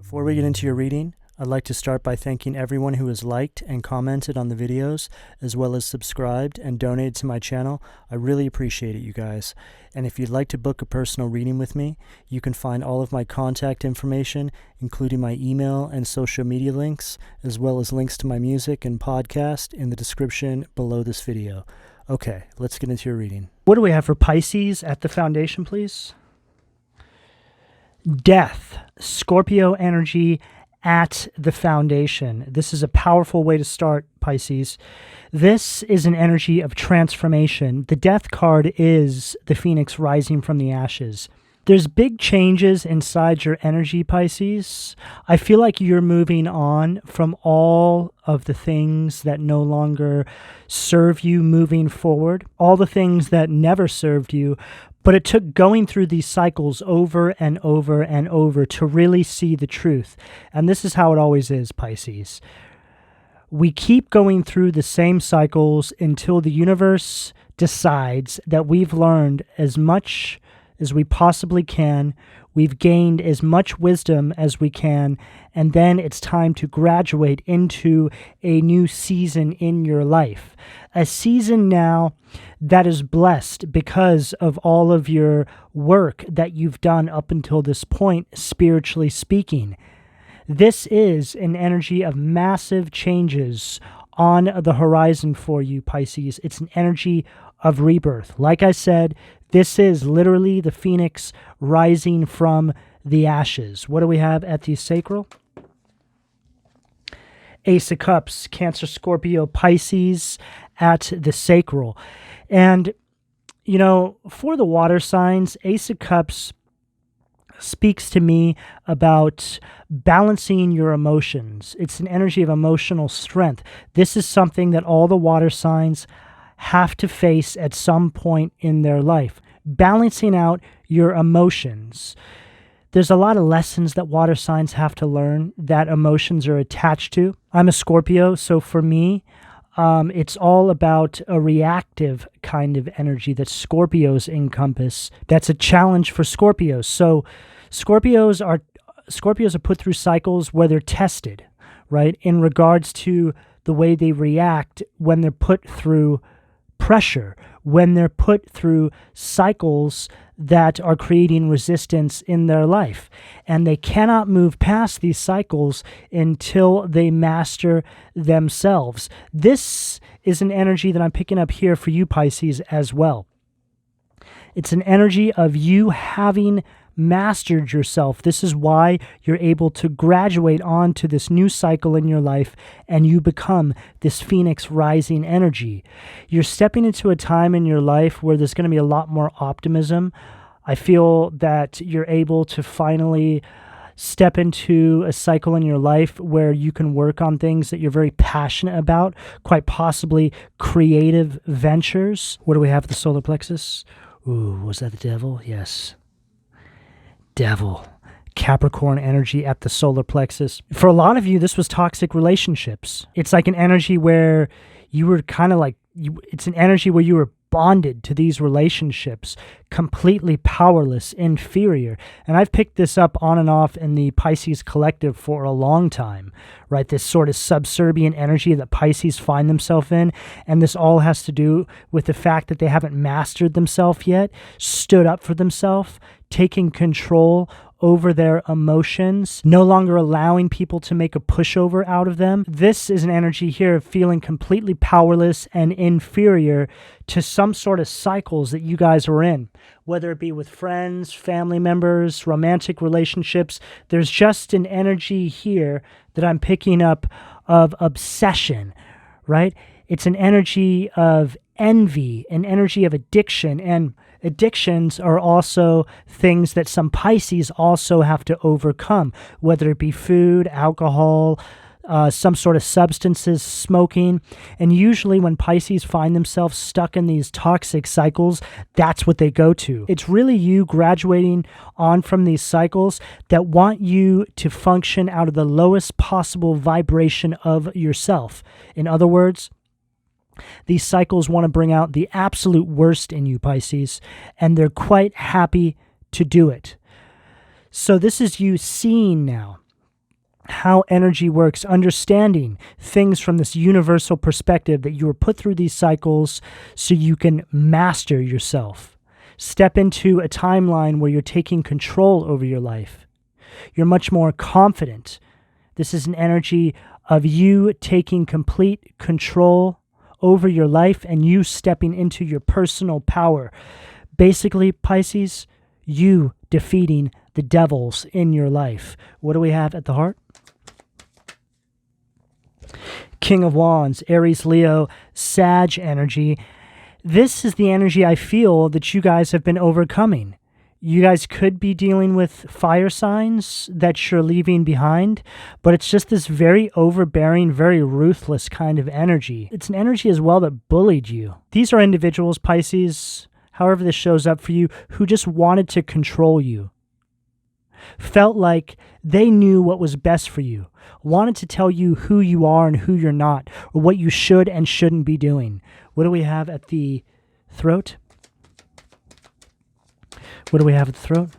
Before we get into your reading, I'd like to start by thanking everyone who has liked and commented on the videos, as well as subscribed and donated to my channel. I really appreciate it, you guys. And if you'd like to book a personal reading with me, you can find all of my contact information, including my email and social media links, as well as links to my music and podcast in the description below this video. Okay, let's get into your reading. What do we have for Pisces at the foundation, please? Death, Scorpio energy at the foundation. This is a powerful way to start, Pisces. This is an energy of transformation. The Death card is the phoenix rising from the ashes. There's big changes inside your energy, Pisces. I feel like you're moving on from all of the things that no longer serve you moving forward, all the things that never served you. But it took going through these cycles over and over and over to really see the truth. And this is how it always is, Pisces. We keep going through the same cycles until the universe decides that we've learned as much as we possibly can, we've gained as much wisdom as we can, and then it's time to graduate into a new season in your life. A season now that is blessed because of all of your work that you've done up until this point, spiritually speaking. This is an energy of massive changes on the horizon for you, Pisces. It's an energy of rebirth. Like I said, this is literally the phoenix rising from the ashes. What do we have at the sacral? Ace of Cups, Cancer, Scorpio, Pisces at the sacral. And, you know, for the water signs, Ace of Cups speaks to me about balancing your emotions. It's an energy of emotional strength. This is something that all the water signs have to face at some point in their life. Balancing out your emotions. There's a lot of lessons that water signs have to learn that emotions are attached to. I'm a Scorpio, so for me, it's all about a reactive kind of energy that Scorpios encompass. That's a challenge for Scorpios. So Scorpios are put through cycles where they're tested, right? In regards to the way they react when they're put through pressure, when they're put through cycles that are creating resistance in their life. And they cannot move past these cycles until they master themselves. This is an energy that I'm picking up here for you, Pisces, as well. It's an energy of you having mastered yourself. This is why you're able to graduate on to this new cycle in your life and you become this phoenix rising energy. You're stepping into a time in your life where there's going to be a lot more optimism. I feel that you're able to finally step into a cycle in your life where you can work on things that you're very passionate about, quite possibly creative ventures. What do we have at the solar plexus? Ooh, was that the devil? Yes. Devil, Capricorn energy at the solar plexus. For a lot of you, this was toxic relationships. It's like an energy where you were kind of like, it's an energy where you were bonded to these relationships, completely powerless, inferior. And I've picked this up on and off in the Pisces collective for a long time, right? This sort of subservient energy that Pisces find themselves in. And this all has to do with the fact that they haven't mastered themselves yet, stood up for themselves, taking control over their emotions, no longer allowing people to make a pushover out of them. This is an energy here of feeling completely powerless and inferior to some sort of cycles that you guys are in, whether it be with friends, family members, romantic relationships. There's just an energy here that I'm picking up of obsession, right? It's an energy of envy, an energy of addiction, and addictions are also things that some Pisces also have to overcome, whether it be food, alcohol, some sort of substances, smoking. And usually when Pisces find themselves stuck in these toxic cycles, that's what they go to. It's really you graduating on from these cycles that want you to function out of the lowest possible vibration of yourself. In other words, these cycles want to bring out the absolute worst in you, Pisces, and they're quite happy to do it. So this is you seeing now how energy works, understanding things from this universal perspective that you were put through these cycles so you can master yourself. Step into a timeline where you're taking control over your life. You're much more confident. This is an energy of you taking complete control over your life and you stepping into your personal power. Basically, Pisces, you defeating the devils in your life. What do we have at the heart? King of Wands, Aries, Leo, Sag energy. This is the energy I feel that you guys have been overcoming. You guys could be dealing with fire signs that you're leaving behind, but it's just this very overbearing, very ruthless kind of energy. It's an energy as well that bullied you. These are individuals, Pisces, however this shows up for you, who just wanted to control you. Felt like they knew what was best for you, wanted to tell you who you are and who you're not, or what you should and shouldn't be doing. What do we have at the throat? What do we have at the throat?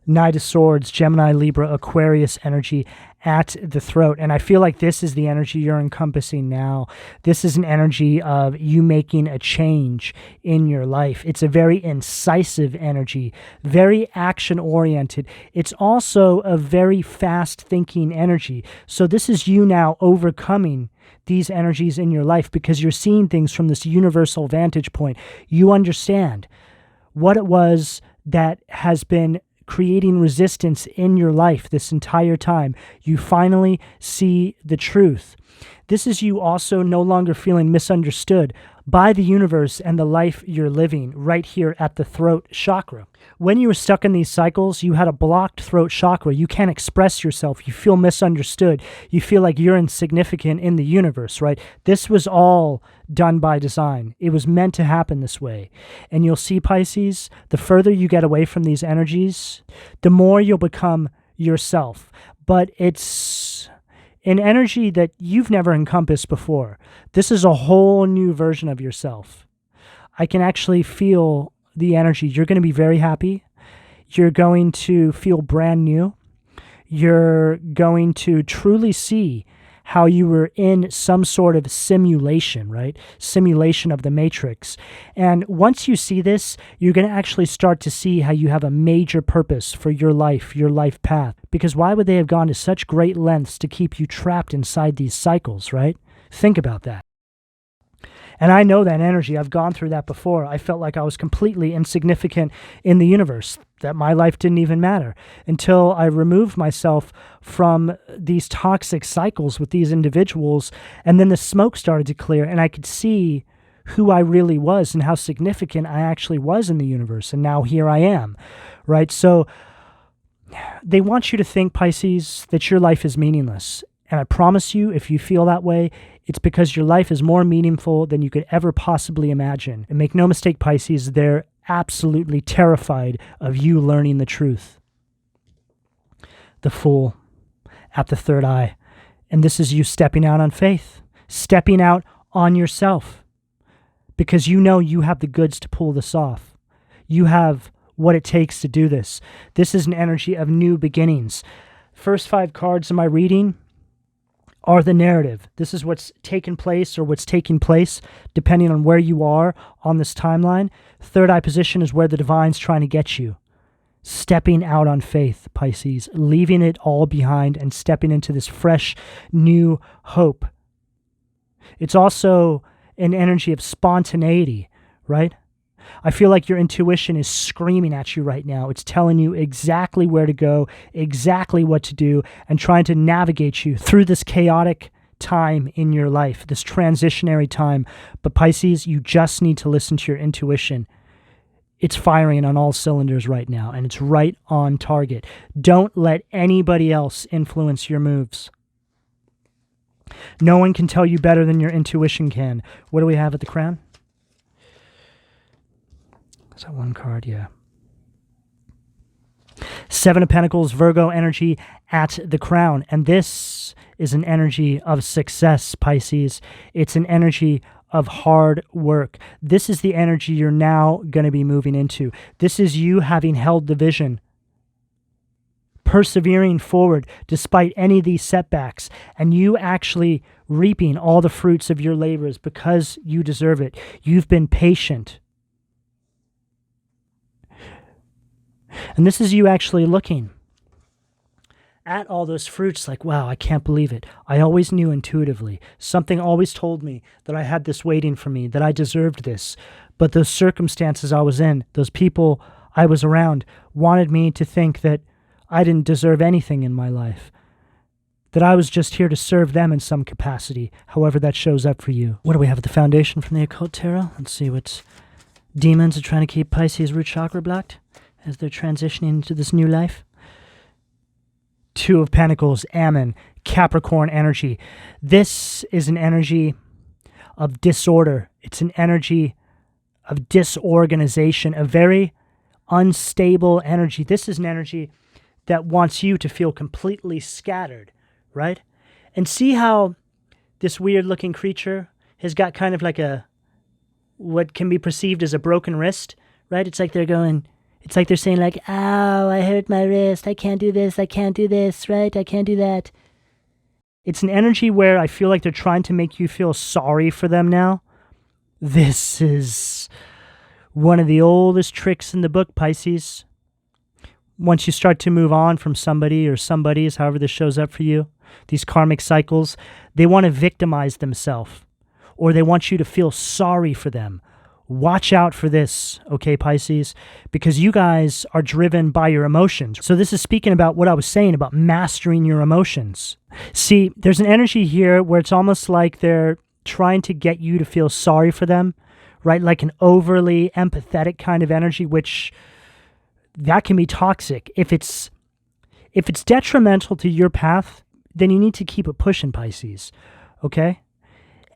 Knight of Swords, Gemini, Libra, Aquarius energy at the throat. And I feel like this is the energy you're encompassing now. This is an energy of you making a change in your life. It's a very incisive energy, very action-oriented. It's also a very fast-thinking energy. So this is you now overcoming these energies in your life because you're seeing things from this universal vantage point. You understand what it was that has been creating resistance in your life this entire time. You finally see the truth. This is you also no longer feeling misunderstood by the universe and the life you're living right here at the throat chakra. When you were stuck in these cycles, you had a blocked throat chakra. You can't express yourself. You feel misunderstood. You feel like you're insignificant in the universe, right? This was all done by design. It was meant to happen this way. And you'll see, Pisces, the further you get away from these energies, the more you'll become yourself. But it's an energy that you've never encompassed before. This is a whole new version of yourself. I can actually feel the energy. You're going to be very happy. You're going to feel brand new. You're going to truly see how you were in some sort of simulation, right? Simulation of the Matrix. And once you see this, you're going to actually start to see how you have a major purpose for your life path. Because why would they have gone to such great lengths to keep you trapped inside these cycles, right? Think about that. And I know that energy. I've gone through that before. I felt like I was completely insignificant in the universe, that my life didn't even matter until I removed myself from these toxic cycles with these individuals. And then the smoke started to clear and I could see who I really was and how significant I actually was in the universe. And now here I am, right? So they want you to think, Pisces, that your life is meaningless. And I promise you, if you feel that way, it's because your life is more meaningful than you could ever possibly imagine. And make no mistake, Pisces, they're absolutely terrified of you learning the truth. The Fool at the third eye. And this is you stepping out on faith, stepping out on yourself, because you know you have the goods to pull this off. You have what it takes to do this. This is an energy of new beginnings. First 5 cards in my reading are the narrative. This is what's taken place or what's taking place depending on where you are on this timeline. Third eye position is where the divine's trying to get you. Stepping out on faith, Pisces, leaving it all behind and stepping into this fresh, new hope. It's also an energy of spontaneity, right? I feel like your intuition is screaming at you right now. It's telling you exactly where to go, exactly what to do, and trying to navigate you through this chaotic time in your life, this transitionary time. But Pisces, you just need to listen to your intuition. It's firing on all cylinders right now, and it's right on target. Don't let anybody else influence your moves. No one can tell you better than your intuition can. What do we have at the crown? Is that one card? Yeah. 7 of Pentacles, Virgo energy at the crown. And this is an energy of success, Pisces. It's an energy of hard work. This is the energy you're now going to be moving into. This is you having held the vision persevering forward despite any of these setbacks, and you actually reaping all the fruits of your labors because you deserve it. You've been patient. And this is you actually looking at all those fruits like, wow, I can't believe it. I always knew intuitively. Something always told me that I had this waiting for me, that I deserved this. But those circumstances I was in, those people I was around, wanted me to think that I didn't deserve anything in my life, that I was just here to serve them in some capacity, however that shows up for you. What do we have at the foundation from the Occult Tarot? Let's see what demons are trying to keep Pisces' root chakra blocked as they're transitioning into this new life. Two of Pentacles, Ammon, Capricorn energy. This is an energy of disorder. It's an energy of disorganization, a very unstable energy. This is an energy that wants you to feel completely scattered, right? And see how this weird-looking creature has got kind of like what can be perceived as a broken wrist, right? It's like they're saying like, ow, I hurt my wrist. I can't do this, right? I can't do that. It's an energy where I feel like they're trying to make you feel sorry for them now. This is one of the oldest tricks in the book, Pisces. Once you start to move on from somebody or somebody's, however this shows up for you, these karmic cycles, they want to victimize themselves, or they want you to feel sorry for them. Watch out for this, okay, Pisces, because you guys are driven by your emotions. So this is speaking about what I was saying about mastering your emotions. See, there's an energy here where it's almost like they're trying to get you to feel sorry for them, right? Like an overly empathetic kind of energy, which that can be toxic. If it's detrimental to your path, then you need to keep it pushing, Pisces, okay?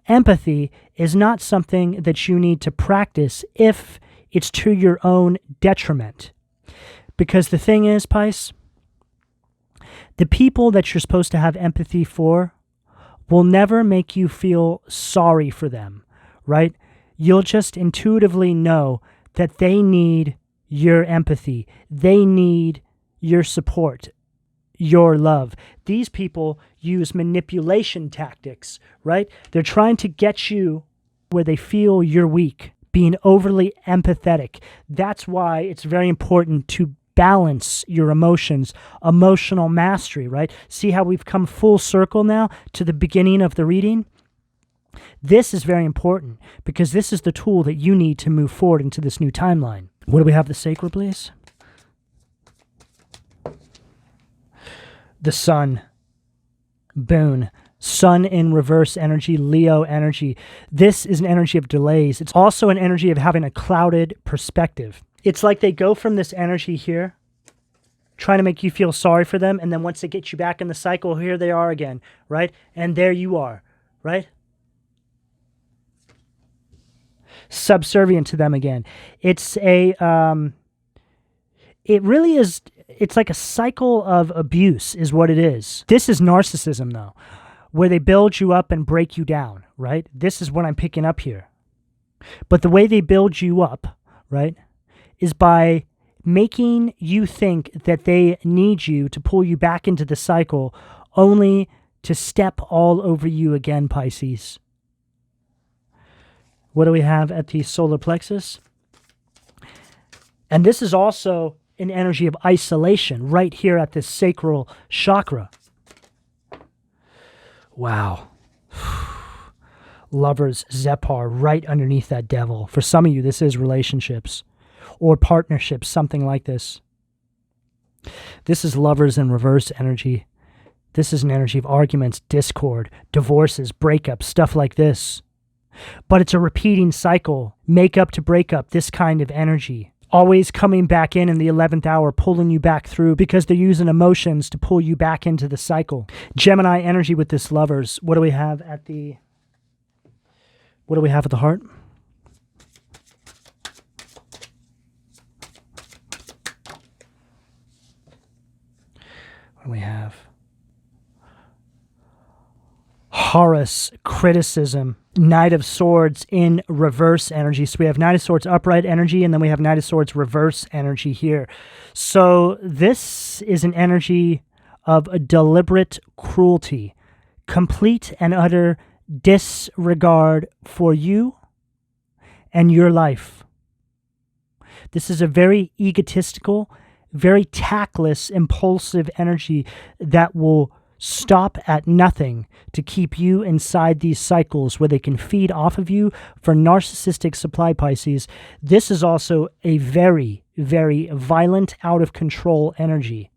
Empathy is not something that you need to practice if it's to your own detriment. Because the thing is, Pisces, the people that you're supposed to have empathy for will never make you feel sorry for them, right? You'll just intuitively know that they need your empathy. They need your support, your love. These people use manipulation tactics, right? They're trying to get you where they feel you're weak, being overly empathetic. That's why it's very important to balance your emotions, emotional mastery, right? See how we've come full circle now to the beginning of the reading? This is very important because this is the tool that you need to move forward into this new timeline. What do we have? The Sacral, please. The Sun. Boon. Sun in reverse energy, Leo energy. This is an energy of delays. It's also an energy of having a clouded perspective. It's like they go from this energy here, trying to make you feel sorry for them, and then once they get you back in the cycle, here they are again, right? And there you are, right? Subservient to them again. It's it really is, it's like a cycle of abuse is what it is. This is narcissism though, where they build you up and break you down, right? This is what I'm picking up here. But the way they build you up, right, is by making you think that they need you to pull you back into the cycle only to step all over you again, Pisces. What do we have at the solar plexus? And this is also an energy of isolation right here at this sacral chakra. Wow. Lovers, Zephyr, right underneath that devil. For some of you, this is relationships or partnerships, something like this. This is lovers in reverse energy. This is an energy of arguments, discord, divorces, breakups, stuff like this. But it's a repeating cycle, make up to break up, this kind of energy. Always coming back in the 11th hour, pulling you back through because they're using emotions to pull you back into the cycle. Gemini energy with this lovers. What do we have at the heart? What do we have? Taurus, criticism. Knight of Swords in reverse energy. So we have Knight of Swords upright energy, and then we have Knight of Swords reverse energy here. So this is an energy of a deliberate cruelty, complete and utter disregard for you and your life. This is a very egotistical, very tactless, impulsive energy that will stop at nothing to keep you inside these cycles where they can feed off of you for narcissistic supply, Pisces. This is also a very, very violent, out of control energy.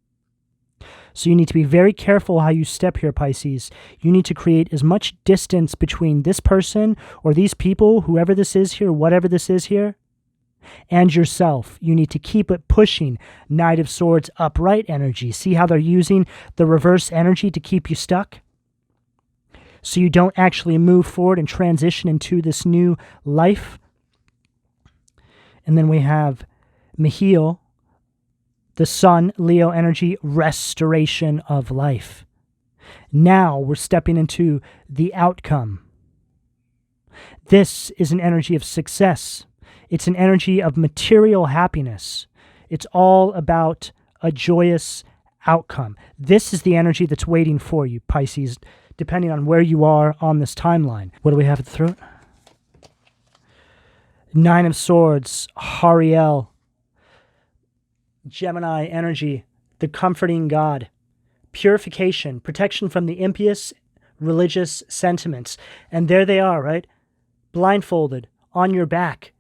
So you need to be very careful how you step here, Pisces. You need to create as much distance between this person or these people, whoever this is here, whatever this is here, and yourself. You need to keep it pushing. Knight of Swords upright energy. See how they're using the reverse energy to keep you stuck? So you don't actually move forward and transition into this new life. And then we have Mihiel, the Sun, Leo energy, restoration of life. Now we're stepping into the outcome. This is an energy of success. It's an energy of material happiness. It's all about a joyous outcome. This is the energy that's waiting for you, Pisces, depending on where you are on this timeline. What do we have at the throat? Nine of Swords, Hariel, Gemini energy, the comforting God, purification, protection from the impious religious sentiments. And there they are, right? Blindfolded, on your back.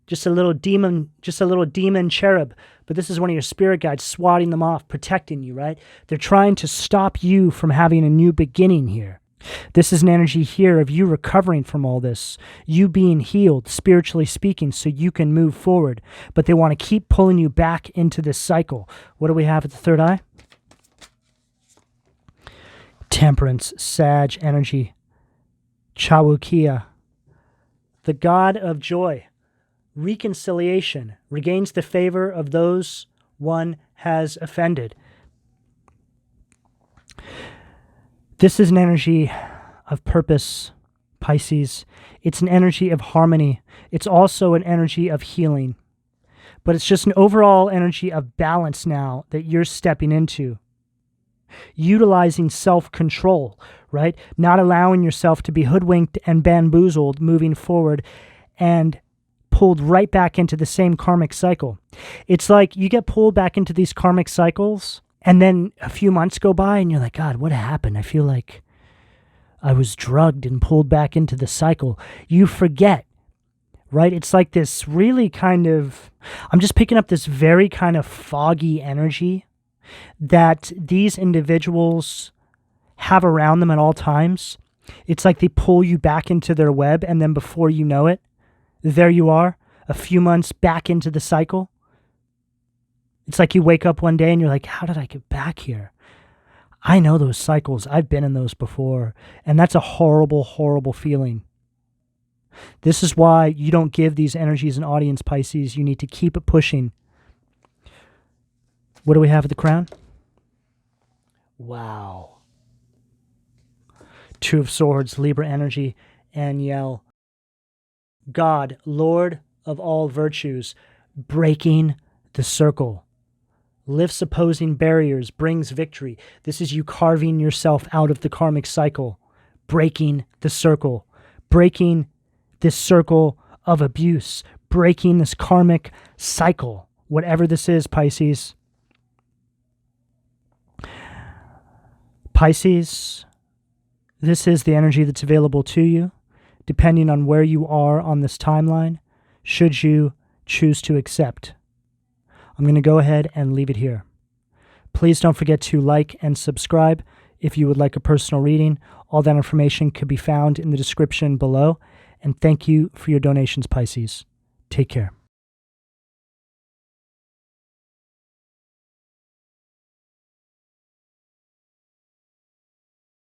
Just a little demon cherub. But this is one of your spirit guides swatting them off, protecting you, right? They're trying to stop you from having a new beginning here. This is an energy here of you recovering from all this, you being healed, spiritually speaking, so you can move forward. But they want to keep pulling you back into this cycle. What do we have at the third eye? Temperance, Sag energy, Chawukia, the God of joy. Reconciliation, regains the favor of those one has offended. This is an energy of purpose, Pisces. It's an energy of harmony. It's also an energy of healing. But it's just an overall energy of balance now that you're stepping into. Utilizing self-control, right? Not allowing yourself to be hoodwinked and bamboozled moving forward and pulled right back into the same karmic cycle. It's like you get pulled back into these karmic cycles, and then a few months go by, and you're like, God, what happened? I feel like I was drugged and pulled back into the cycle. You forget, right? It's like this really kind of, I'm just picking up this very kind of foggy energy that these individuals have around them at all times. It's like they pull you back into their web, and then before you know it, there you are, a few months back into the cycle. It's like you wake up one day and you're like, how did I get back here? I know those cycles. I've been in those before. And that's a horrible, horrible feeling. This is why you don't give these energies an audience, Pisces. You need to keep it pushing. What do we have at the crown? Wow. Two of Swords, Libra energy, Aniel. God, Lord of all virtues, breaking the circle. Lifts opposing barriers, brings victory. This is you carving yourself out of the karmic cycle. Breaking the circle. Breaking this circle of abuse. Breaking this karmic cycle. Whatever this is, Pisces. Pisces, this is the energy that's available to you, depending on where you are on this timeline, should you choose to accept. I'm going to go ahead and leave it here. Please don't forget to like and subscribe if you would like a personal reading. All that information could be found in the description below. And thank you for your donations, Pisces. Take care.